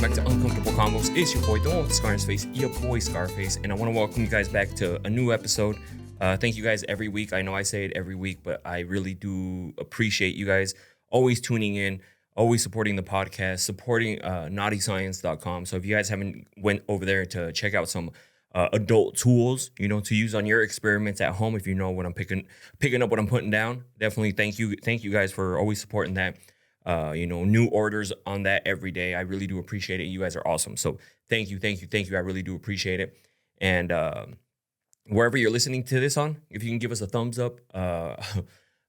welcome back to Uncomfortable Combos. It's your boy, the one with the scar on his face, your boy Scarface, and I want to welcome you guys back to a new episode. Thank you guys every week. I know I say it every week, but I really do appreciate you guys always tuning in, always supporting the podcast, supporting naughtyscience.com. So if you guys haven't went over there to check out some adult tools, to use on your experiments at home, if you know what I'm picking up, what I'm putting down, definitely thank you guys for always supporting that. New orders on that every day. I really do appreciate it. You guys are awesome. So thank you. I really do appreciate it. And wherever you're listening to this on, if you can give us a thumbs up, a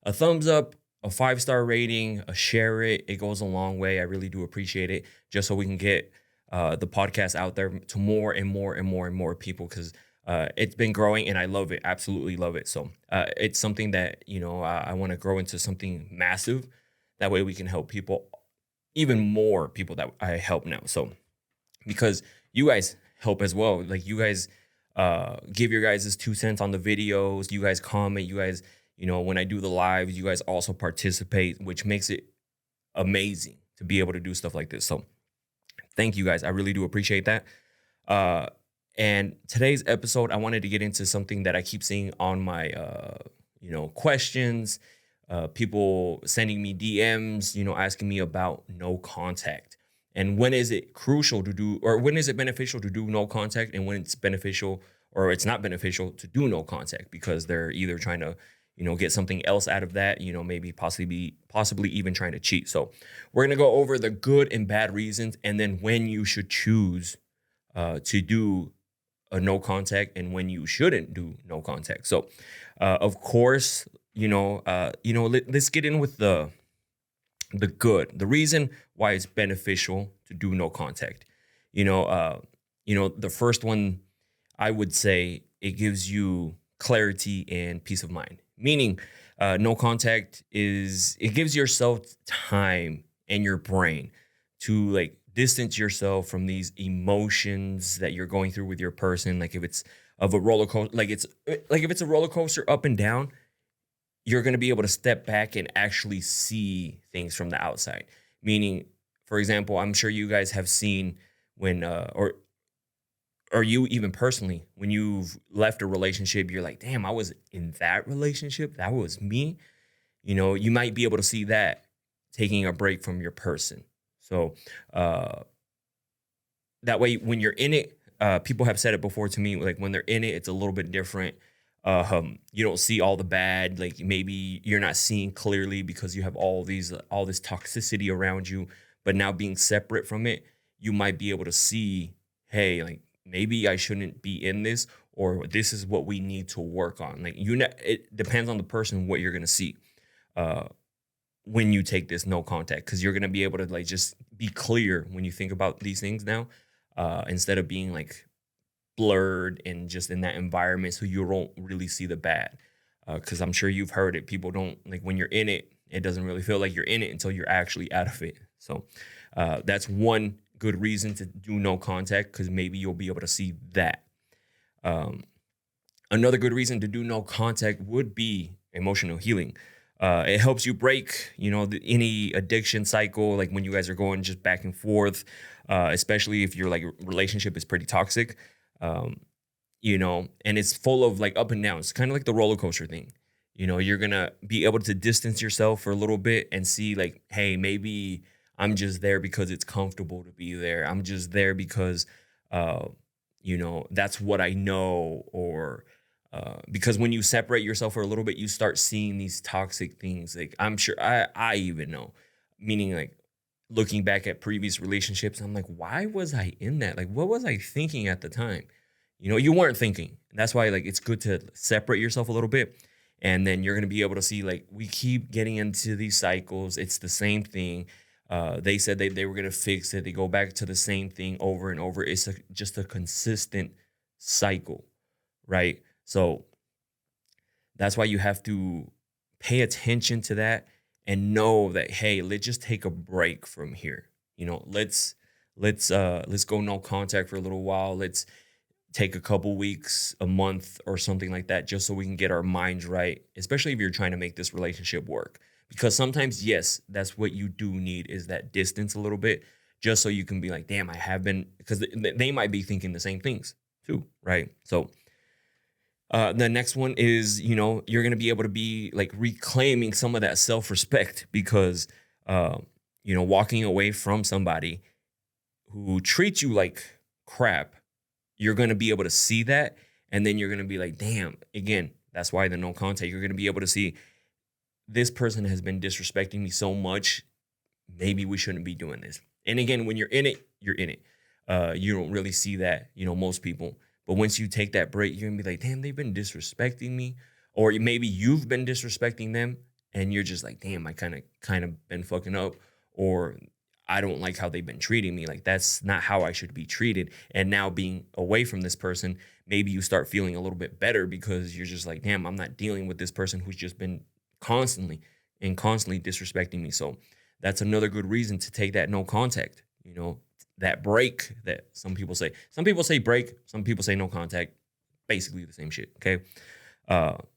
5-star rating, share it. It goes a long way. I really do appreciate it, just so we can get the podcast out there to more and more people, because it's been growing and I love it. Absolutely love it. So it's something that, I want to grow into something massive. That way we can help people, even more people that I help now. So because you guys help as well. Like, you guys give your guys' 2 cents on the videos. You guys comment. You guys, when I do the lives, you guys also participate, which makes it amazing to be able to do stuff like this. So thank you guys. I really do appreciate that. And today's episode, I wanted to get into something that I keep seeing on my, questions. People sending me DMs, asking me about no contact, and when is it crucial to do, or when is it beneficial to do no contact, and when it's beneficial or it's not beneficial to do no contact, because they're either trying to, get something else out of that, maybe possibly even trying to cheat. So we're going to go over the good and bad reasons, and then when you should choose to do a no contact and when you shouldn't do no contact. So, of course, let's get in with the good, the reason why it's beneficial to do no contact. The first one, I would say, it gives you clarity and peace of mind. Meaning, no contact it gives yourself time and your brain to distance yourself from these emotions that you're going through with your person. Like, if it's of a roller coaster, if it's a roller coaster up and down, you're going to be able to step back and actually see things from the outside. Meaning, for example, I'm sure you guys have seen when, or you even personally, when you've left a relationship, you're like, damn, I was in that relationship. That was me. You might be able to see that taking a break from your person. So that way, when you're in it, people have said it before to me, like, when they're in it, it's a little bit different. You don't see all the bad, like maybe you're not seeing clearly because you have all this toxicity around you. But now, being separate from it, you might be able to see, hey, like, maybe I shouldn't be in this, or this is what we need to work on. Like, it depends on the person what you're gonna see when you take this no contact, because you're gonna be able to just be clear when you think about these things now, instead of being blurred and just in that environment, so you don't really see the bad. Because I'm sure you've heard it. People don't, when you're in it, it doesn't really feel like you're in it until you're actually out of it. So that's one good reason to do no contact, because maybe you'll be able to see that. Another good reason to do no contact would be emotional healing. It helps you break, any addiction cycle, like when you guys are going just back and forth, especially if your relationship is pretty toxic. And it's full of up and down. It's kind of like the roller coaster thing. You're going to be able to distance yourself for a little bit and see hey, maybe I'm just there because it's comfortable to be there. I'm just there because, that's what I know. Or because when you separate yourself for a little bit, you start seeing these toxic things. I'm sure I even know, meaning looking back at previous relationships, I'm like, why was I in that? What was I thinking at the time? You weren't thinking. And that's why it's good to separate yourself a little bit. And then you're going to be able to see, we keep getting into these cycles. It's the same thing. They said they were going to fix it. They go back to the same thing over and over. It's just a consistent cycle, right? So that's why you have to pay attention to that and know that, hey, let's just take a break from here. Let's go no contact for a little while. Let's take a couple weeks, a month or something like that, just so we can get our minds right, especially if you're trying to make this relationship work. Because sometimes, yes, that's what you do need, is that distance a little bit just so you can be like, damn, I have been, because they might be thinking the same things too, right? So the next one is, you're going to be able to be like reclaiming some of that self respect because, uh, walking away from somebody who treats you like crap, you're going to be able to see that. And then you're going to be like, damn, again, that's why the no contact, you're going to be able to see this person has been disrespecting me so much. Maybe we shouldn't be doing this. And again, when you're in it, you're in it. You don't really see that, most people. But once you take that break, you're gonna be like, damn, they've been disrespecting me. Or maybe you've been disrespecting them and you're just like, damn, I kind of been fucking up. Or I don't like how they've been treating me. Like that's not how I should be treated. And now being away from this person, maybe you start feeling a little bit better because you're just like, damn, I'm not dealing with this person who's just been constantly disrespecting me. So that's another good reason to take that no contact, that break that some people say. Some people say break, some people say no contact, basically the same shit. Okay.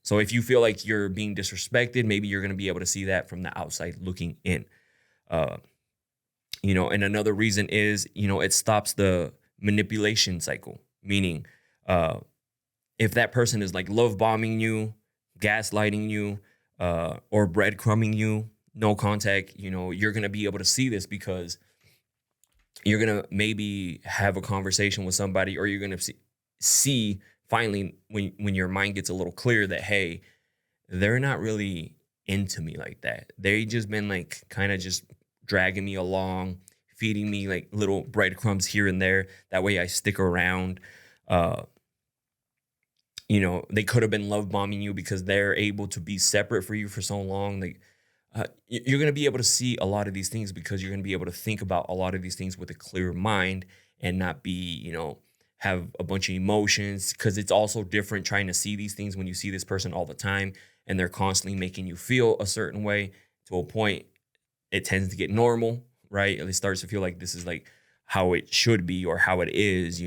So if you feel like you're being disrespected, maybe you're going to be able to see that from the outside looking in. Uh, and another reason is, it stops the manipulation cycle, meaning if that person is like love bombing you, gaslighting you, or breadcrumbing you, no contact, you're going to be able to see this because you're going to maybe have a conversation with somebody, or you're going to see finally when your mind gets a little clear that, hey, they're not really into me like that. They just been like kind of just dragging me along, feeding me like little breadcrumbs here and there. That way I stick around. They could have been love bombing you because they're able to be separate for you for so long. Like you're going to be able to see a lot of these things because you're going to be able to think about a lot of these things with a clear mind and not be, have a bunch of emotions, because it's also different trying to see these things when you see this person all the time and they're constantly making you feel a certain way. To a point, it tends to get normal, right? It starts to feel like this is like how it should be or how it is,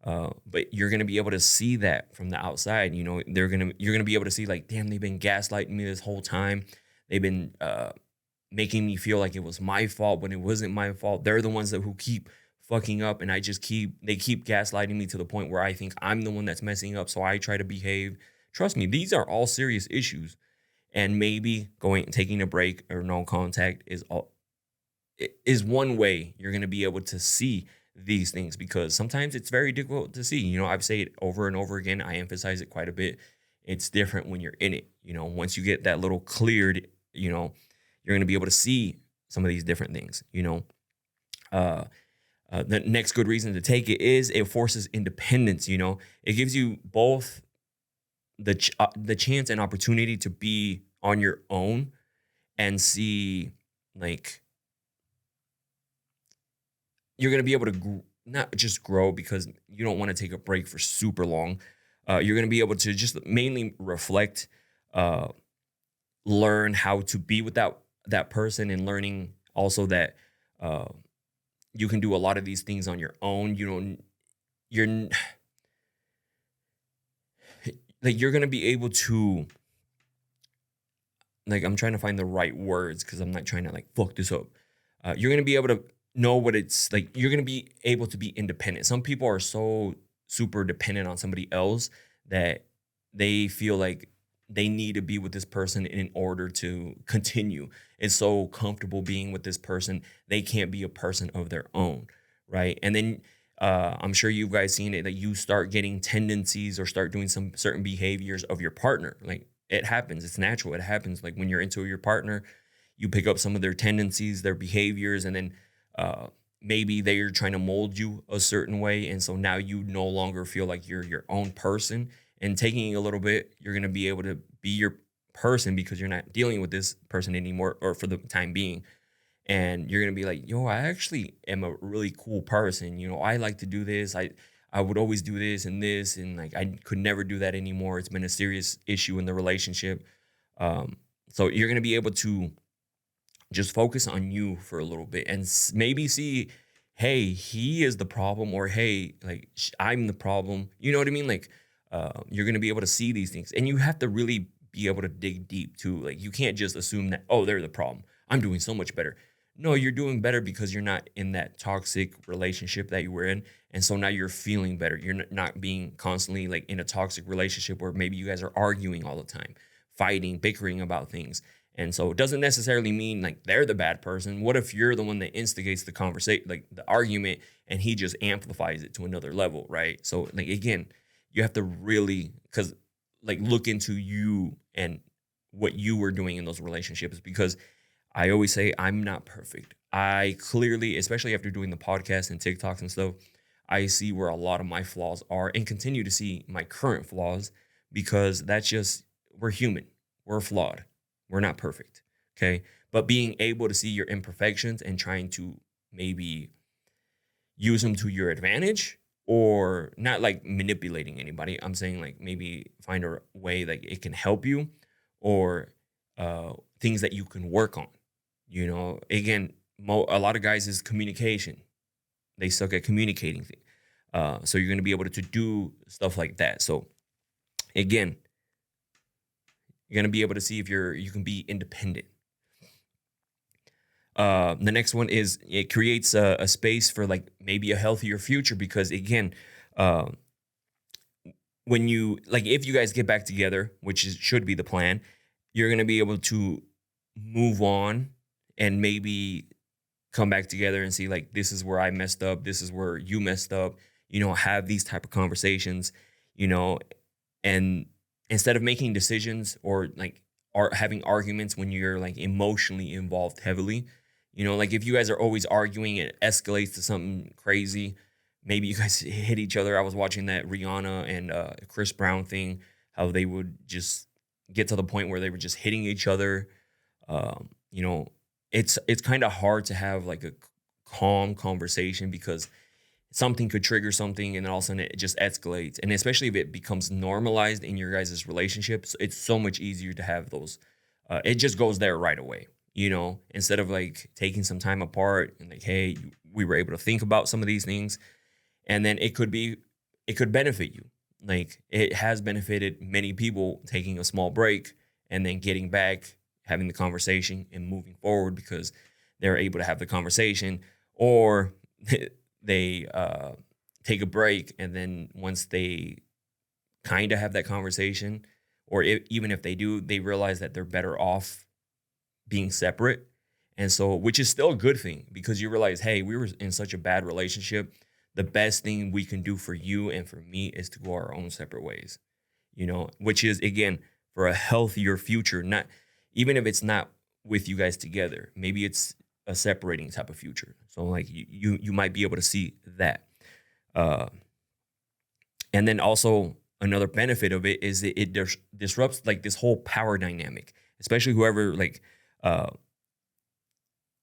but you're gonna be able to see that from the outside. You're gonna be able to see like, damn, they've been gaslighting me this whole time. They've been making me feel like it was my fault when it wasn't my fault. They're the ones who keep fucking up, and they keep gaslighting me to the point where I think I'm the one that's messing up. So I try to behave. Trust me, these are all serious issues, and maybe taking a break or no contact is one way you're going to be able to see these things, because sometimes it's very difficult to see. I've said it over and over again. I emphasize it quite a bit. It's different when you're in it. Once you get that little cleared, you're going to be able to see some of these different things. The next good reason to take it is it forces independence. It gives you both the chance and opportunity to be on your own and see, like, you're going to be able to not just grow, because you don't want to take a break for super long. You're going to be able to just mainly reflect, learn how to be with that person, and learning also that you can do a lot of these things on your own. You're like, you're going to be able to, like, I'm trying to find the right words because I'm not trying to like fuck this up. You're going to be able to know what it's like. You're going to be able to be independent. Some people are so super dependent on somebody else that they feel like they need to be with this person in order to continue. It's so comfortable being with this person, they can't be a person of their own, right? And then I'm sure you guys seen it, that you start getting tendencies or start doing some certain behaviors of your partner. Like, it happens. It's natural. It happens. Like, when you're into your partner, you pick up some of their tendencies, their behaviors, and then maybe they're trying to mold you a certain way. And so now you no longer feel like you're your own person. And taking a little bit, you're going to be able to be your person because you're not dealing with this person anymore, or for the time being. And you're going to be like, yo, I actually am a really cool person. I like to do this. I would always do this and this. And like, I could never do that anymore. It's been a serious issue in the relationship. So you're going to be able to just focus on you for a little bit and maybe see, hey, he is the problem, or hey, like, I'm the problem. You know what I mean? Like, you're going to be able to see these things, and you have to really be able to dig deep too. Like, you can't just assume that, oh, they're the problem, I'm doing so much better. No, you're doing better because you're not in that toxic relationship that you were in. And so now you're feeling better. You're not being constantly like in a toxic relationship where maybe you guys are arguing all the time, fighting, bickering about things. And so it doesn't necessarily mean like they're the bad person. What if you're the one that instigates the conversation, like the argument, and he just amplifies it to another level, right? So, like, again, you have to really, because like look into you and what you were doing in those relationships because I always say I'm not perfect. I clearly, especially after doing the podcast and TikToks and stuff, I see where a lot of my flaws are and continue to see my current flaws because that's just, we're human. We're flawed. We're not perfect. Okay. But being able to see your imperfections and trying to maybe use them to your advantage or not like manipulating anybody. I'm saying like maybe find a way like it can help you or things that you can work on. You know, again, a lot of guys is communication. They suck at communicating. So you're going to be able to do stuff like that. So again, you're going to be able to see if you can be independent. The next one is it creates a space for like maybe a healthier future because again, uh, when you like if you guys get back together, which should be the plan, you're going to be able to move on and maybe come back together and see like this is where I messed up, this is where you messed up, have these type of conversations, you know, and instead of making decisions or like having arguments when you're like emotionally involved heavily, like if you guys are always arguing, it escalates to something crazy. Maybe you guys hit each other. I was watching that Rihanna and Chris Brown thing, how they would just get to the point where they were just hitting each other. You know, it's kind of hard to have like a calm conversation because something could trigger something and then all of a sudden it just escalates. And especially if it becomes normalized in your guys' relationships, it's so much easier to have those. It just goes there right away, instead of like taking some time apart and like, hey, we were able to think about some of these things. And then it could benefit you. Like it has benefited many people taking a small break and then getting back, having the conversation and moving forward because they're able to have the conversation or they take a break. And then once they kind of have that conversation, or even if they do, they realize that they're better off being separate. And so, which is still a good thing because you realize, hey, we were in such a bad relationship. The best thing we can do for you and for me is to go our own separate ways, which is, again, for a healthier future, not even if it's not with you guys together, maybe it's a separating type of future. So like you might be able to see that. And then also another benefit of it is it disrupts like this whole power dynamic, especially whoever like,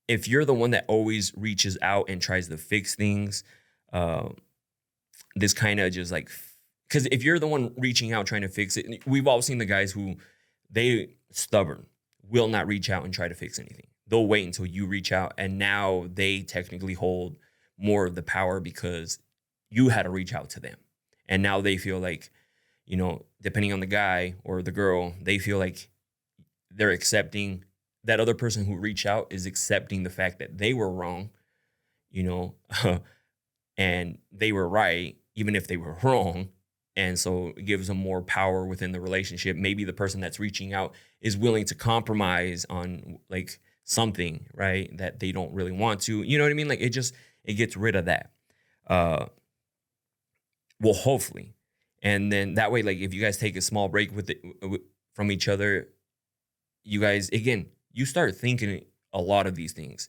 if you're the one that always reaches out and tries to fix things, this kind of just like, because if you're the one reaching out trying to fix it, we've all seen the guys who they stubborn, will not reach out and try to fix anything. They'll wait until you reach out, and now they technically hold more of the power because you had to reach out to them. And now they feel like, depending on the guy or the girl, they feel like they're accepting that other person who reached out is accepting the fact that they were wrong, and they were right, even if they were wrong. And so it gives them more power within the relationship. Maybe the person that's reaching out is willing to compromise on like something, right, that they don't really want to. You know what I mean? Like it gets rid of that. Well, hopefully. And then that way, like if you guys take a small break from each other, you guys, again, you start thinking a lot of these things,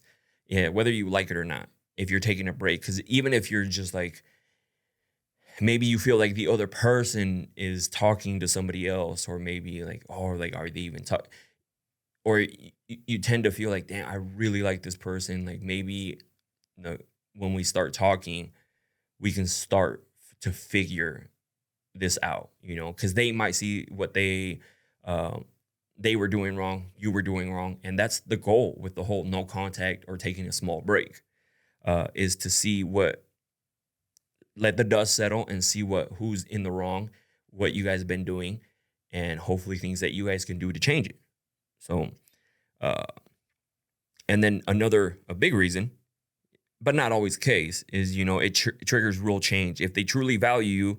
whether you like it or not, if you're taking a break. Because even if you're just like, maybe you feel like the other person is talking to somebody else, or maybe like, oh, like, are they even talking? Or you tend to feel like, damn, I really like this person. Like maybe when we start talking, we can start to figure this out, because they might see what they were doing wrong, you were doing wrong. And that's the goal with the whole no contact or taking a small break, is to see let the dust settle and see who's in the wrong, what you guys have been doing, and hopefully things that you guys can do to change it. So, And then a big reason, but not always the case, is, it triggers real change. If they truly value you,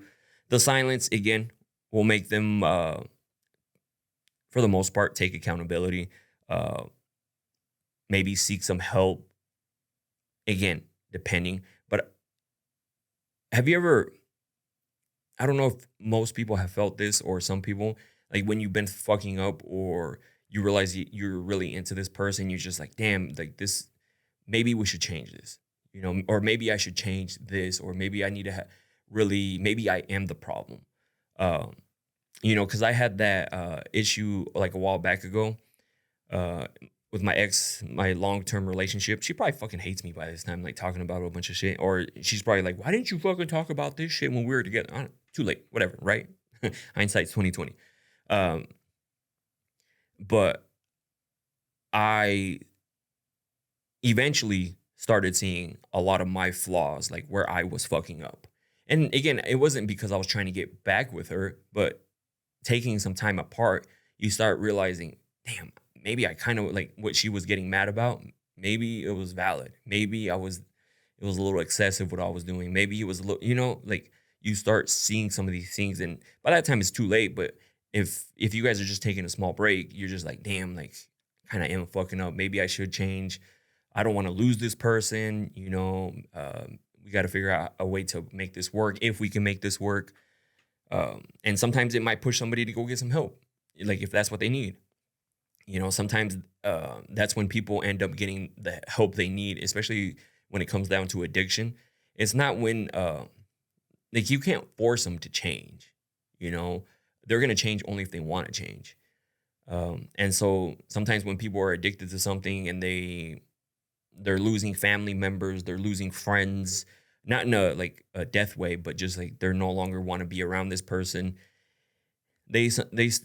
the silence, again, will make them, for the most part, take accountability, uh, maybe seek some help, again, depending. But have you ever, I don't know if most people have felt this or some people, like when you've been fucking up or you realize you're really into this person, you're just like, damn, like this, maybe we should change this, or maybe I should change this, or maybe I need to really, maybe I am the problem. Um, because I had that issue like a while back ago uh, with my ex, my long term relationship. She probably fucking hates me by this time, like talking about a bunch of shit. Or she's probably like, "Why didn't you fucking talk about this shit when we were together?" Too late, whatever, right? Hindsight's 2020. Um, but I eventually started seeing a lot of my flaws, like where I was fucking up. And again, it wasn't because I was trying to get back with her, but taking some time apart, you start realizing, damn, maybe I kind of like what she was getting mad about. Maybe it was valid. Maybe it was a little excessive what I was doing. Maybe it was a little, like you start seeing some of these things, and by that time it's too late. But if you guys are just taking a small break, you're just like, damn, like kind of am fucking up. Maybe I should change. I don't want to lose this person. We got to figure out a way to make this work if we can make this work. And sometimes it might push somebody to go get some help, like if that's what they need. Sometimes that's when people end up getting the help they need, especially when it comes down to addiction. It's not when, like, you can't force them to change. You know, they're going to change only if they want to change. And so sometimes when people are addicted to something and they're losing family members, they're losing friends, not in a death way, but just like they're no longer want to be around this person. They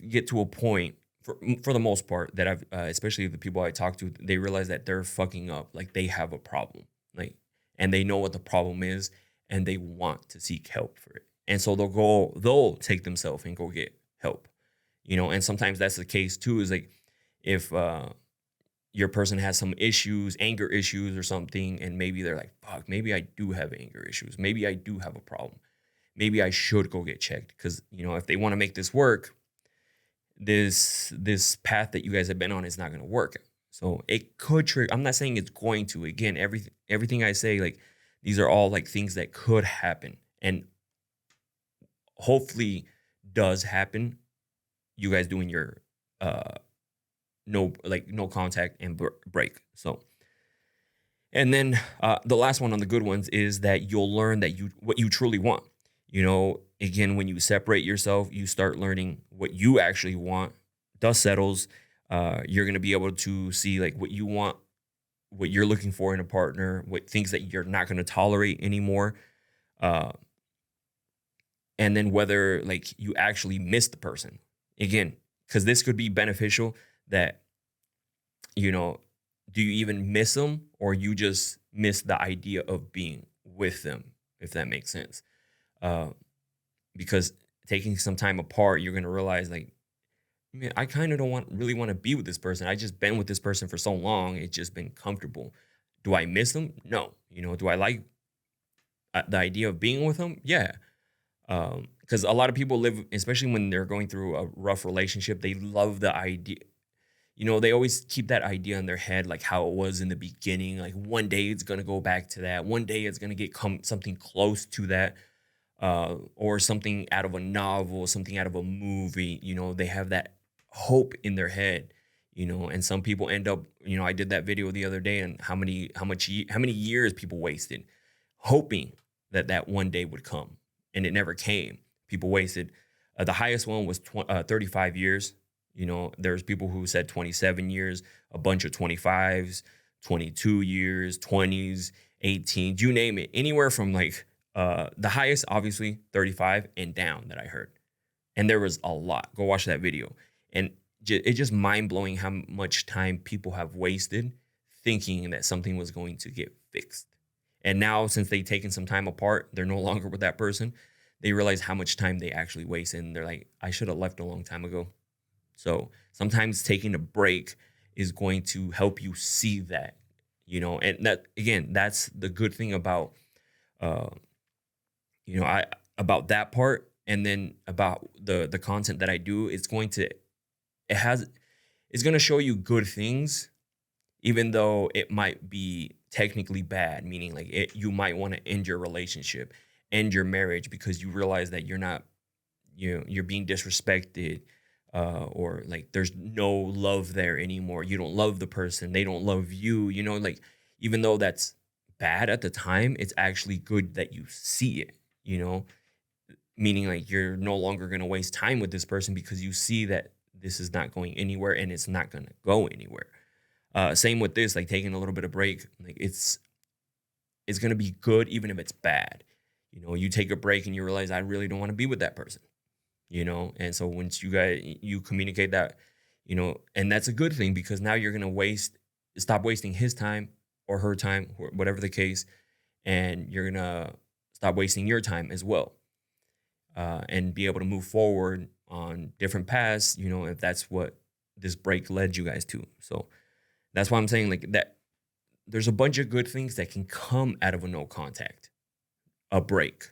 get to a point for the most part that I've especially the people I talk to, they realize that they're fucking up, like they have a problem, like, and they know what the problem is, and they want to seek help for it, and so they'll take themselves and go get help, and sometimes that's the case too. Is like if your person has some issues, anger issues or something, and maybe they're like, fuck, maybe I do have anger issues, maybe I do have a problem, maybe I should go get checked, because if they want to make this work, this path that you guys have been on is not going to work. So it could trigger. I'm not saying it's going to. Again, everything I say, like, these are all like things that could happen, and hopefully does happen. You guys doing your no contact and break. So, and then the last one on the good ones is that you'll learn that what you truly want. Again, when you separate yourself, you start learning what you actually want. Dust settles. You're going to be able to see like what you want, what you're looking for in a partner, what things that you're not going to tolerate anymore. Uh, and then whether like you actually miss the person again, because this could be beneficial that, do you even miss them, or you just miss the idea of being with them, if that makes sense. Uh, because taking some time apart, you're going to realize like, man, I kind of don't really want to be with this person. I just been with this person for so long. It's just been comfortable. Do I miss them? No. Do I like the idea of being with them? Yeah. Because a lot of people live, especially when they're going through a rough relationship, they love the idea. They always keep that idea in their head, like how it was in the beginning. Like one day it's going to go back to that. One day it's going to get something close to that. Or something out of a novel, something out of a movie. They have that hope in their head. And some people end up. I did that video the other day, and how many years people wasted hoping that one day would come, and it never came. People wasted. The highest one was 35 years. There's people who said 27 years, a bunch of 25s, 22 years, 20s, 18, you name it, anywhere from like. The highest, obviously, 35 and down that I heard. And there was a lot. Go watch that video. And it's just mind-blowing how much time people have wasted thinking that something was going to get fixed. And now, since they've taken some time apart, they're no longer with that person. They realize how much time they actually wasted. And they're like, I should have left a long time ago. So sometimes taking a break is going to help you see that, and that again, that's the good thing about uh I about that part, and then about the content that I do. It has it's going to show you good things, even though it might be technically bad, meaning like you might want to end your relationship, end your marriage, because you realize that you're being disrespected, or like there's no love there anymore. You don't love the person, they don't love you, like, even though that's bad at the time, it's actually good that you see it, you know meaning like you're no longer going to waste time with this person because you see that this is not going anywhere and it's not going to go anywhere. Same with this, like taking a little bit of break, like it's going to be good even if it's bad. You take a break and you realize I really don't want to be with that person, and so once you communicate that, and that's a good thing, because now you're going to stop wasting his time or her time, whatever the case, and you're going to stop wasting your time as well, and be able to move forward on different paths, if that's what this break led you guys to. So that's why I'm saying, like, that there's a bunch of good things that can come out of a no contact, a break.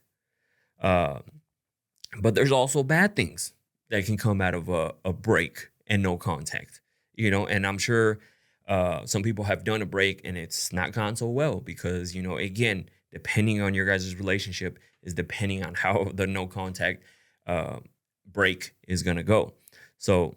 Uh, but there's also bad things that can come out of a break and no contact, and I'm sure some people have done a break and it's not gone so well because, again, depending on your guys' relationship is depending on how the no contact uh, break is going to go. So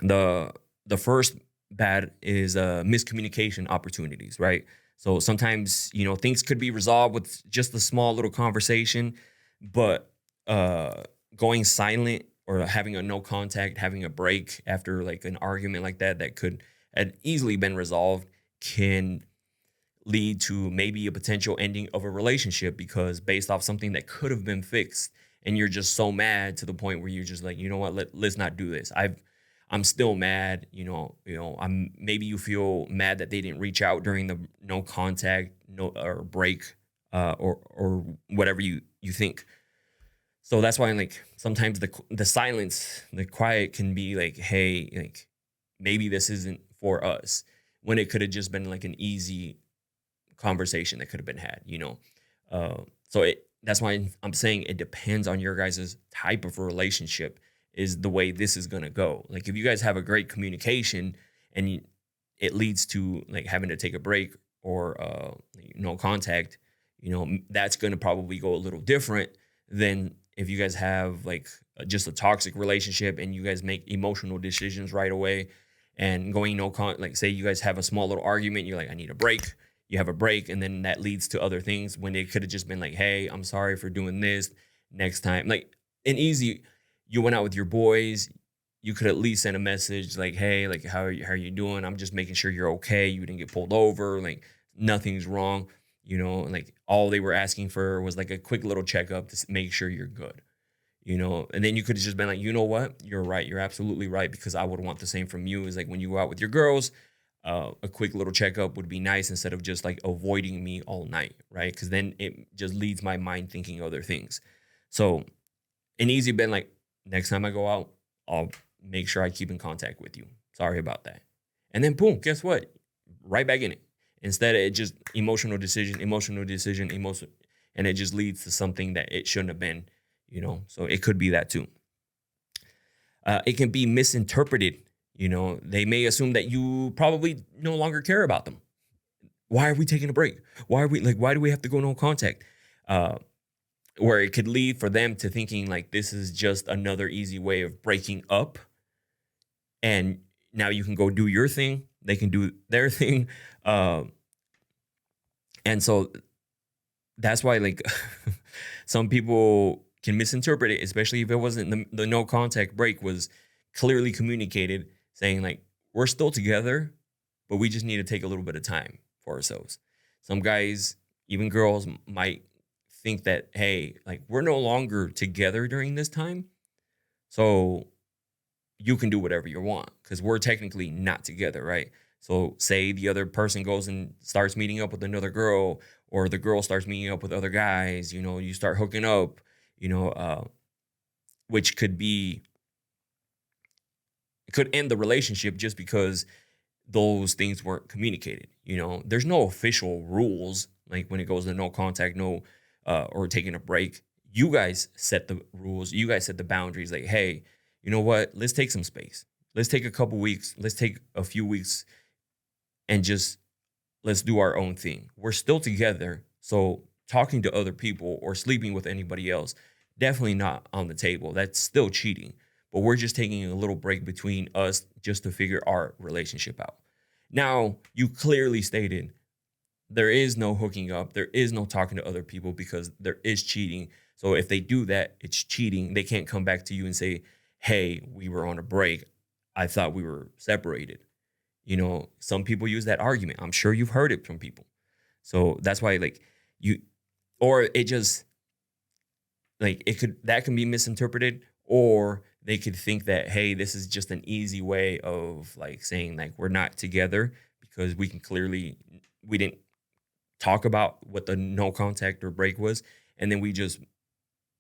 the the first bad is miscommunication opportunities, right? So sometimes, things could be resolved with just a small little conversation, but uh going silent or having a no contact, having a break after like an argument like that could had easily been resolved, can lead to maybe a potential ending of a relationship, because based off something that could have been fixed, and you're just so mad to the point where you're just like, you know what, let's not do this. I'm still mad, I'm maybe you feel mad that they didn't reach out during the no contact, no, or break, or whatever you think. So that's why, like, sometimes the silence, the quiet can be like, hey, like, maybe this isn't for us, when it could have just been like an easy conversation that could have been had, so that's why I'm saying it depends on your guys' type of relationship, is the way this is going to go. Like, if you guys have a great communication and it leads to like having to take a break or no contact, that's going to probably go a little different than if you guys have like just a toxic relationship and you guys make emotional decisions right away, and going like, say you guys have a small little argument, you're like, I need a break. You have a break, and then that leads to other things, when it could have just been like, hey, I'm sorry for doing this, next time. Like, an easy, you went out with your boys, you could at least send a message like, hey, like, how are you doing? I'm just making sure you're okay. You didn't get pulled over. Like, nothing's wrong. Like, all they were asking for was like a quick little checkup to make sure you're good. And then you could have just been like, you know what? You're right. You're absolutely right. Because I would want the same from you. Is like, when you go out with your girls, a quick little checkup would be nice, instead of just like avoiding me all night. Right. Because then it just leads my mind thinking other things. So an easy been like, next time I go out, I'll make sure I keep in contact with you. Sorry about that. And then boom, guess what? Right back in it. Instead, it just emotional decision, and it just leads to something that it shouldn't have been, So it could be that too. It can be misinterpreted. They may assume that you probably no longer care about them. Why are we taking a break? Why do we have to go no contact? Where it could lead for them to thinking like this is just another easy way of breaking up. And now you can go do your thing. They can do their thing. And so that's why, like, some people can misinterpret it, especially if it wasn't the no contact break was clearly communicated, saying like, we're still together, but we just need to take a little bit of time for ourselves. Some guys, even girls, might think that, hey, like, we're no longer together during this time, so you can do whatever you want, because we're technically not together, right? So say the other person goes and starts meeting up with another girl, or the girl starts meeting up with other guys, you start hooking up, which could end the relationship, just because those things weren't communicated. There's no official rules like when it goes to no contact, no or taking a break. You guys set the rules. You guys set the boundaries. Like, hey, you know what? Let's take some space. Let's take a couple weeks. Let's take a few weeks and just let's do our own thing. We're still together. So talking to other people or sleeping with anybody else, definitely not on the table. That's still cheating. But we're just taking a little break between us just to figure our relationship out. Now, you clearly stated there is no hooking up, there is no talking to other people because there is cheating. So if they do that, it's cheating. They can't come back to you and say, hey, we were on a break. I thought we were separated. Some people use that argument. I'm sure you've heard it from people. So that's why, like, you, or it just, like, that can be misinterpreted, or they could think that, hey, this is just an easy way of, like, saying, like, we're not together because we didn't talk about what the no contact or break was. And then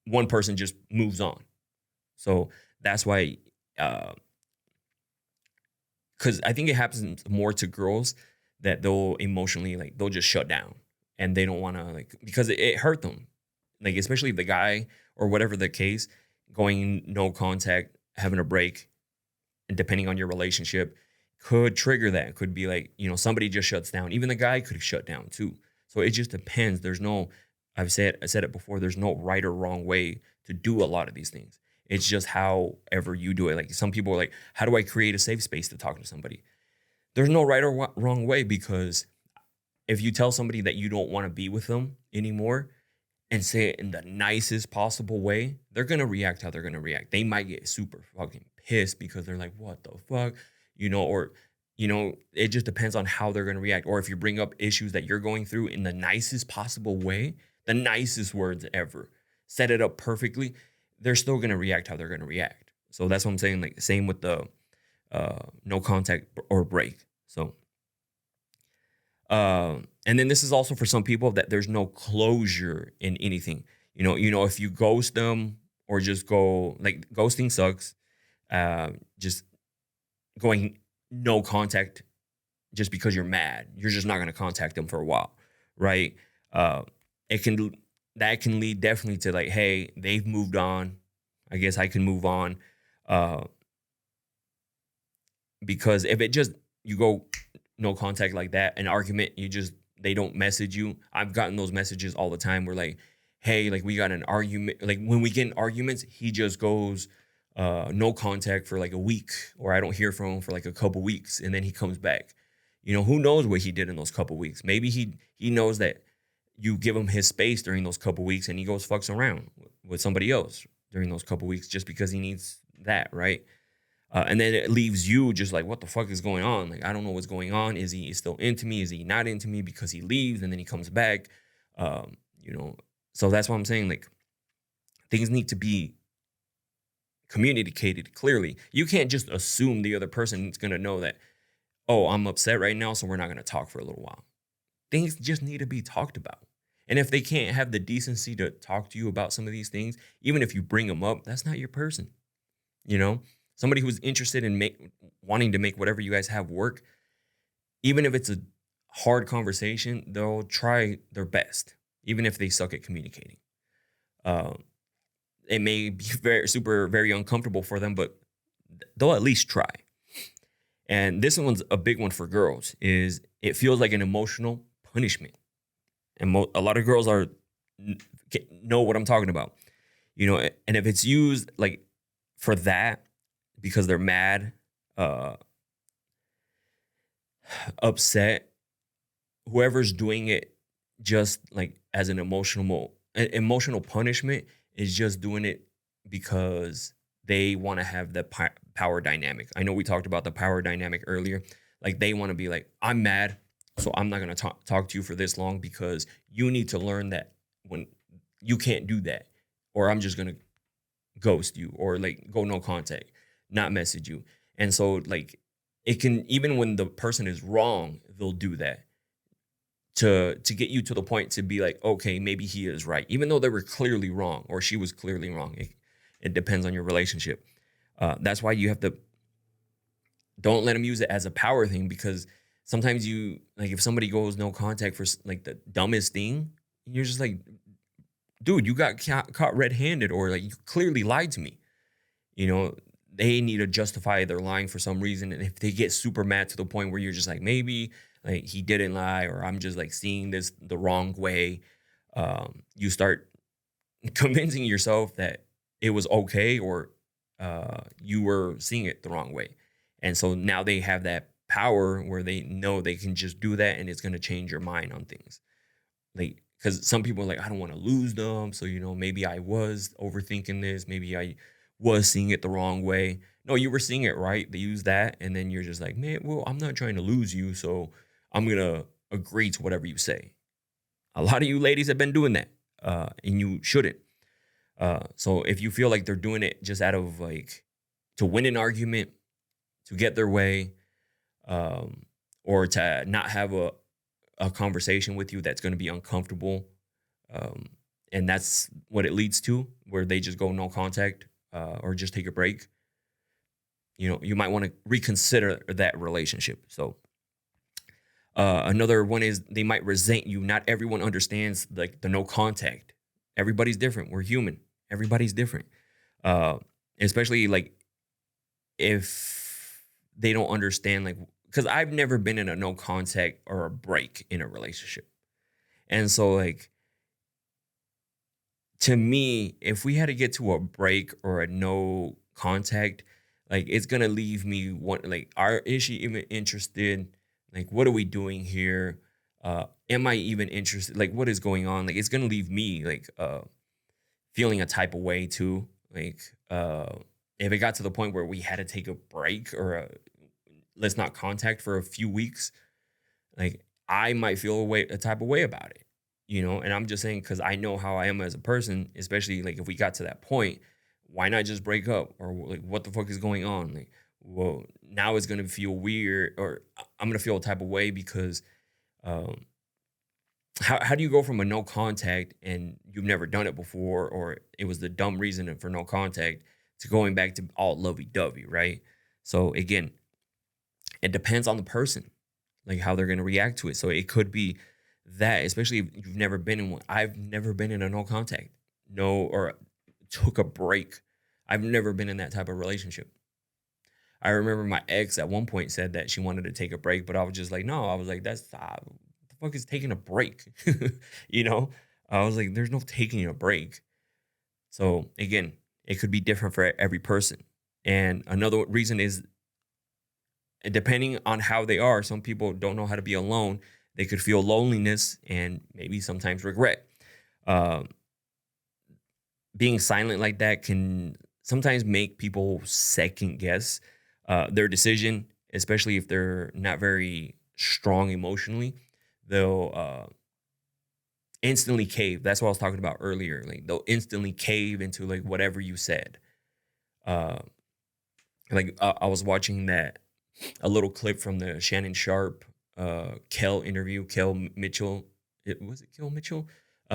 one person just moves on. So that's why, because I think it happens more to girls that they'll emotionally, like, they'll just shut down and they don't want to, like, because it hurt them. Like, especially the guy or whatever the case, going no contact, having a break, and depending on your relationship, could trigger that. It could be like, somebody just shuts down. Even the guy could shut down too. So it just depends. I said it before, there's no right or wrong way to do a lot of these things. It's just however you do it. Like, some people are like, how do I create a safe space to talk to somebody? There's no right or wrong way, because if you tell somebody that you don't want to be with them anymore and say it in the nicest possible way, they're going to react how they're going to react. They might get super fucking pissed because they're like, what the fuck? Or, it just depends on how they're going to react. Or if you bring up issues that you're going through in the nicest possible way, the nicest words ever, set it up perfectly, they're still going to react how they're going to react. So that's what I'm saying. Like, same with the no contact or break. So, and then this is also for some people that there's no closure in anything. If you ghost them or just go, like, ghosting sucks. Just going no contact just because you're mad. You're just not going to contact them for a while, right? It can that can lead definitely to, like, hey, they've moved on. I guess I can move on. Because if it just, you go no contact like that, an argument, they don't message you. I've gotten those messages all the time where, like, hey, like, we got an argument. Like, when we get in arguments, he just goes no contact for like a week, or I don't hear from him for like a couple weeks, and then he comes back. Who knows what he did in those couple weeks? Maybe he knows that you give him his space during those couple weeks, and he goes fucks around with somebody else during those couple weeks just because he needs that, right? And then it leaves you just like, what the fuck is going on? Like, I don't know what's going on. Is he still into me? Is he not into me? Because he leaves and then he comes back. You know, so that's what I'm saying. Like, things need to be communicated clearly. You can't just assume the other person is going to know that, oh, I'm upset right now, so we're not going to talk for a little while. Things just need to be talked about. And if they can't have the decency to talk to you about some of these things, even if you bring them up, that's not your person. You know, somebody who's interested in wanting to make whatever you guys have work, even if it's a hard conversation, they'll try their best, even if they suck at communicating. It may be very uncomfortable for them, but they'll at least try. And this one's a big one for girls, is it feels like an emotional punishment. And a lot of girls know what I'm talking about. You know, and if it's used like for that, because they're mad, upset, whoever's doing it just like as an emotional punishment is just doing it because they want to have the power dynamic. I know we talked about the power dynamic earlier. Like, they want to be like, I'm mad, so I'm not going to talk to you for this long because you need to learn that when you can't do that, or I'm just going to ghost you or like go no contact, not message you. And so, like, it can, even when the person is wrong, they'll do that to get you to the point to be like, okay, maybe he is right, even though they were clearly wrong or she was clearly wrong. It depends on your relationship. That's why you have to Don't let them use it as a power thing, because sometimes like if somebody goes no contact for like the dumbest thing, you're just like, dude, you got caught red-handed, or like you clearly lied to me. You know, they need to justify their lying for some reason. And if they get super mad to the point where you're just like, maybe like he didn't lie, or I'm just like seeing this the wrong way, you start convincing yourself that it was okay, or you were seeing it the wrong way. And so now they have that power where they know they can just do that, and it's going to change your mind on things. Like, because some people are like, I don't want to lose them. So, maybe I was overthinking this. Maybe I was seeing it the wrong way. No, you were seeing it right. They use that. And then you're just like, man, well, I'm not trying to lose you. So I'm going to agree to whatever you say. A lot of you ladies have been doing that, and you shouldn't. So if you feel like they're doing it just out of like to win an argument, to get their way, or to not have a conversation with you that's going to be uncomfortable, um, and that's what it leads to, where they just go no contact, or just take a break, you might want to reconsider that relationship. So another one is they might resent you. Not everyone understands like the no contact. Everybody's different. We're human. Everybody's different. Uh, Especially like if they don't understand, like, because I've never been in a no contact or a break in a relationship. And so like to me, if we had to get to a break or a no contact, like it's gonna leave me one like, is she even interested? Like, what are we doing here? Am I even interested? Like, what is going on? Like, it's gonna leave me like feeling a type of way too. Like, if it got to the point where we had to take a break, or let's not contact for a few weeks, like I might feel a type of way about it, And I'm just saying, because I know how I am as a person, especially like if we got to that point, why not just break up? Or like, what the fuck is going on? Like, well, now it's gonna feel weird, or I'm gonna feel a type of way because um, how do you go from a no contact and you've never done it before, or it was the dumb reason for no contact, to going back to all lovey dovey, right? So again, it depends on the person, like how they're going to react to it. So it could be that, especially if you've never been in one. I've never been in a no contact, no, or took a break. I've never been in that type of relationship. I remember my ex at one point said that she wanted to take a break, but I was just like, no. I was like, that's what the fuck is taking a break? you know, I was like, there's no taking a break. So again, it could be different for every person. And another reason is, depending on how they are, some people don't know how to be alone. They could feel loneliness and maybe sometimes regret. Um, Being silent like that can sometimes make people second guess their decision, especially if they're not very strong emotionally. They'll instantly cave. That's what I was talking about earlier. Like they'll instantly cave into like whatever you said. Uh, I was watching that a little clip from the Shannon Sharp Kel interview. Kel Mitchell, was it Kel Mitchell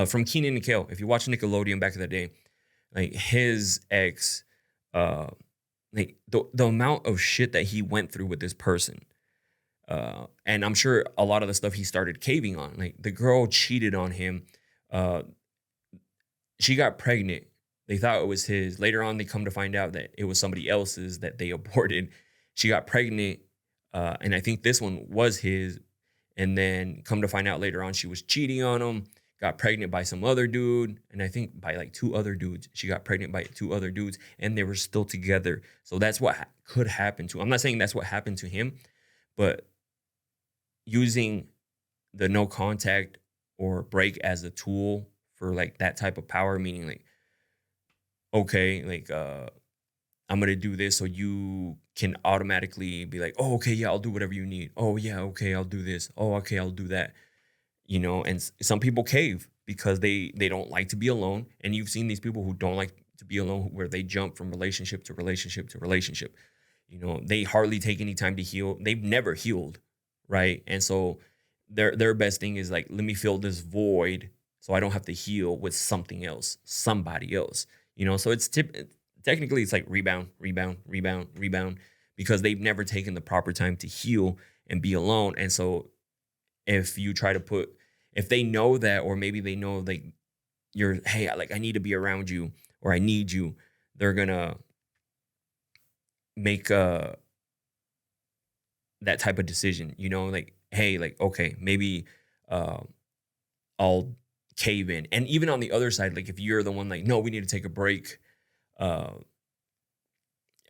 from Keenan and Kel? If you watch Nickelodeon back in the day, like his ex, uh, like the amount of shit that he went through with this person, and I'm sure a lot of the stuff he started caving on. Like the girl cheated on him. Uh, she got pregnant. They thought it was his. Later on, they come to find out that it was somebody else's that they aborted. She got pregnant, and I think this one was his. And then come to find out later on, she was cheating on him. Got pregnant by some other dude, and I think by like two other dudes. She got pregnant by two other dudes, and they were still together. So that's what could happen to. I'm not saying that's what happened to him, but using the no contact or break as a tool for like that type of power, meaning like, okay, like I'm gonna do this so you can automatically be like, oh, okay, yeah, I'll do whatever you need. Oh yeah, okay, I'll do this. Oh, okay, I'll do that. And some people cave because they don't like to be alone. And you've seen these people who don't like to be alone, where they jump from relationship to relationship to relationship. They hardly take any time to heal. They've never healed, right? And so their best thing is like, let me fill this void so I don't have to heal with something else, somebody else. So technically it's like rebound, rebound, rebound, rebound, because they've never taken the proper time to heal and be alone. And so if you try to put, if they know that, or maybe they know like you're, hey, I need to be around you, or I need you, they're gonna make that type of decision, like, hey, like, okay, maybe uh, I'll cave in. And even on the other side, like if you're the one like, no, we need to take a break, uh,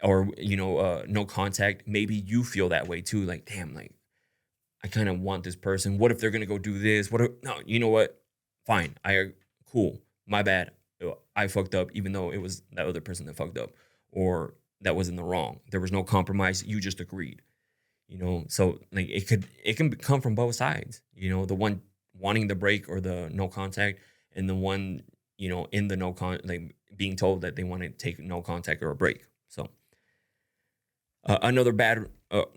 or no contact, maybe you feel that way too. Like, damn, like I kind of want this person. What if they're gonna go do this? What if, no, you know what? Fine. Cool. My bad. I fucked up, even though it was that other person that fucked up, or that was in the wrong. There was no compromise. You just agreed. So like it can come from both sides. The one wanting the break or the no contact, and the one in the like being told that they want to take no contact or a break. So another bad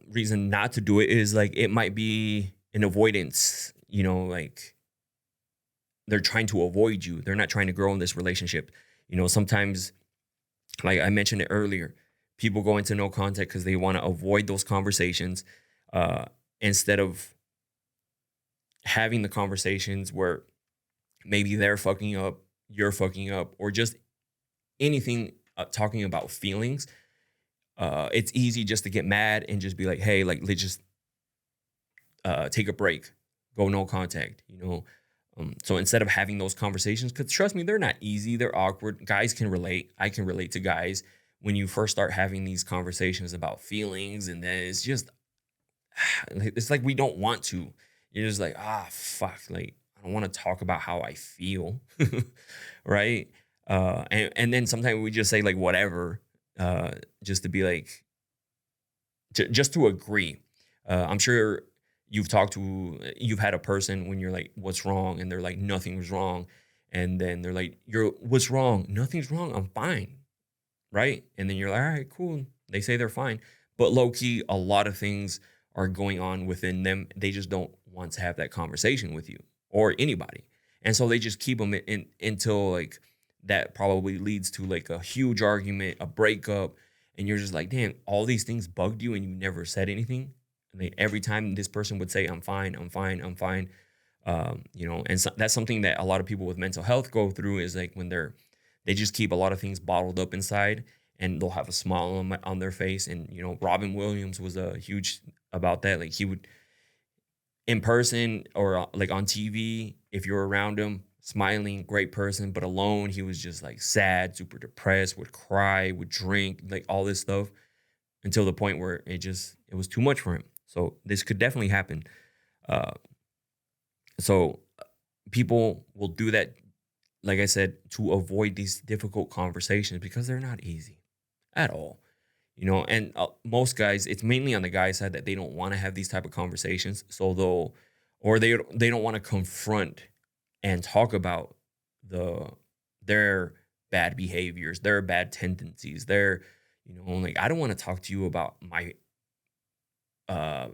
reason not to do it is like it might be an avoidance. Like they're trying to avoid you. They're not trying to grow in this relationship. Sometimes, like I mentioned it earlier, people go into no contact because they want to avoid those conversations, uh, instead of having the conversations where maybe they're fucking up, you're fucking up, or just anything, talking about feelings. It's easy just to get mad and just be like, hey, like let's just take a break, go no contact, so instead of having those conversations, because trust me, they're not easy, they're awkward. Guys can relate. I can relate to guys when you first start having these conversations about feelings, and then it's just, it's like we don't want to. You're just like, fuck, like I don't want to talk about how I feel, right? And then sometimes we just say like whatever, just to be like, just to agree. I'm sure you've had a person when you're like, what's wrong? And they're like, nothing's wrong. And then they're like, what's wrong? Nothing's wrong. I'm fine. Right. And then you're like, all right, cool. They say they're fine. But low key, a lot of things are going on within them. They just don't want to have that conversation with you or anybody. And so they just keep them until like that probably leads to like a huge argument, a breakup. And you're just like, damn, all these things bugged you and you never said anything. And every time this person would say, I'm fine, I'm fine, I'm fine. And so that's something that a lot of people with mental health go through, is like when they just keep a lot of things bottled up inside, and they'll have a smile on their face. And, Robin Williams was a huge about that. Like he would, in person or like on TV, if you're around him, smiling, great person, but alone, he was just like sad, super depressed, would cry, would drink, like all this stuff, until the point where it was too much for him. So this could definitely happen. Uh, so people will do that, like I said, to avoid these difficult conversations, because they're not easy at all. And most guys, it's mainly on the guy side that they don't want to have these type of conversations. So they don't want to confront and talk about their bad behaviors, their bad tendencies, like I don't want to talk to you about my uh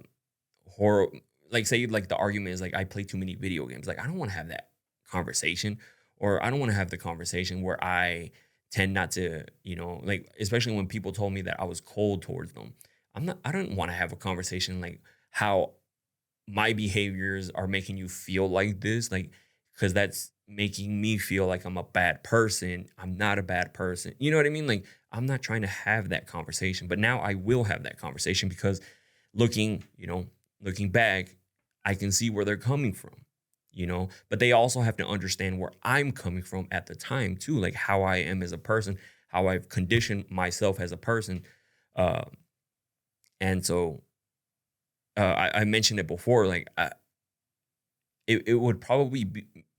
horror. Like say like the argument is like I play too many video games. Like I don't want to have that conversation, or I don't want to have the conversation where I tend not to, like especially when people told me that I was cold towards them. I don't want to have a conversation like how my behaviors are making you feel like this, like because that's making me feel like I'm a bad person. I'm not a bad person. You know what I mean? Like I'm not trying to have that conversation, but now I will have that conversation because looking, looking back, I can see where they're coming from, but they also have to understand where I'm coming from at the time too, like how I am as a person, how I've conditioned myself as a person. Uh, and so I mentioned it before, like it would probably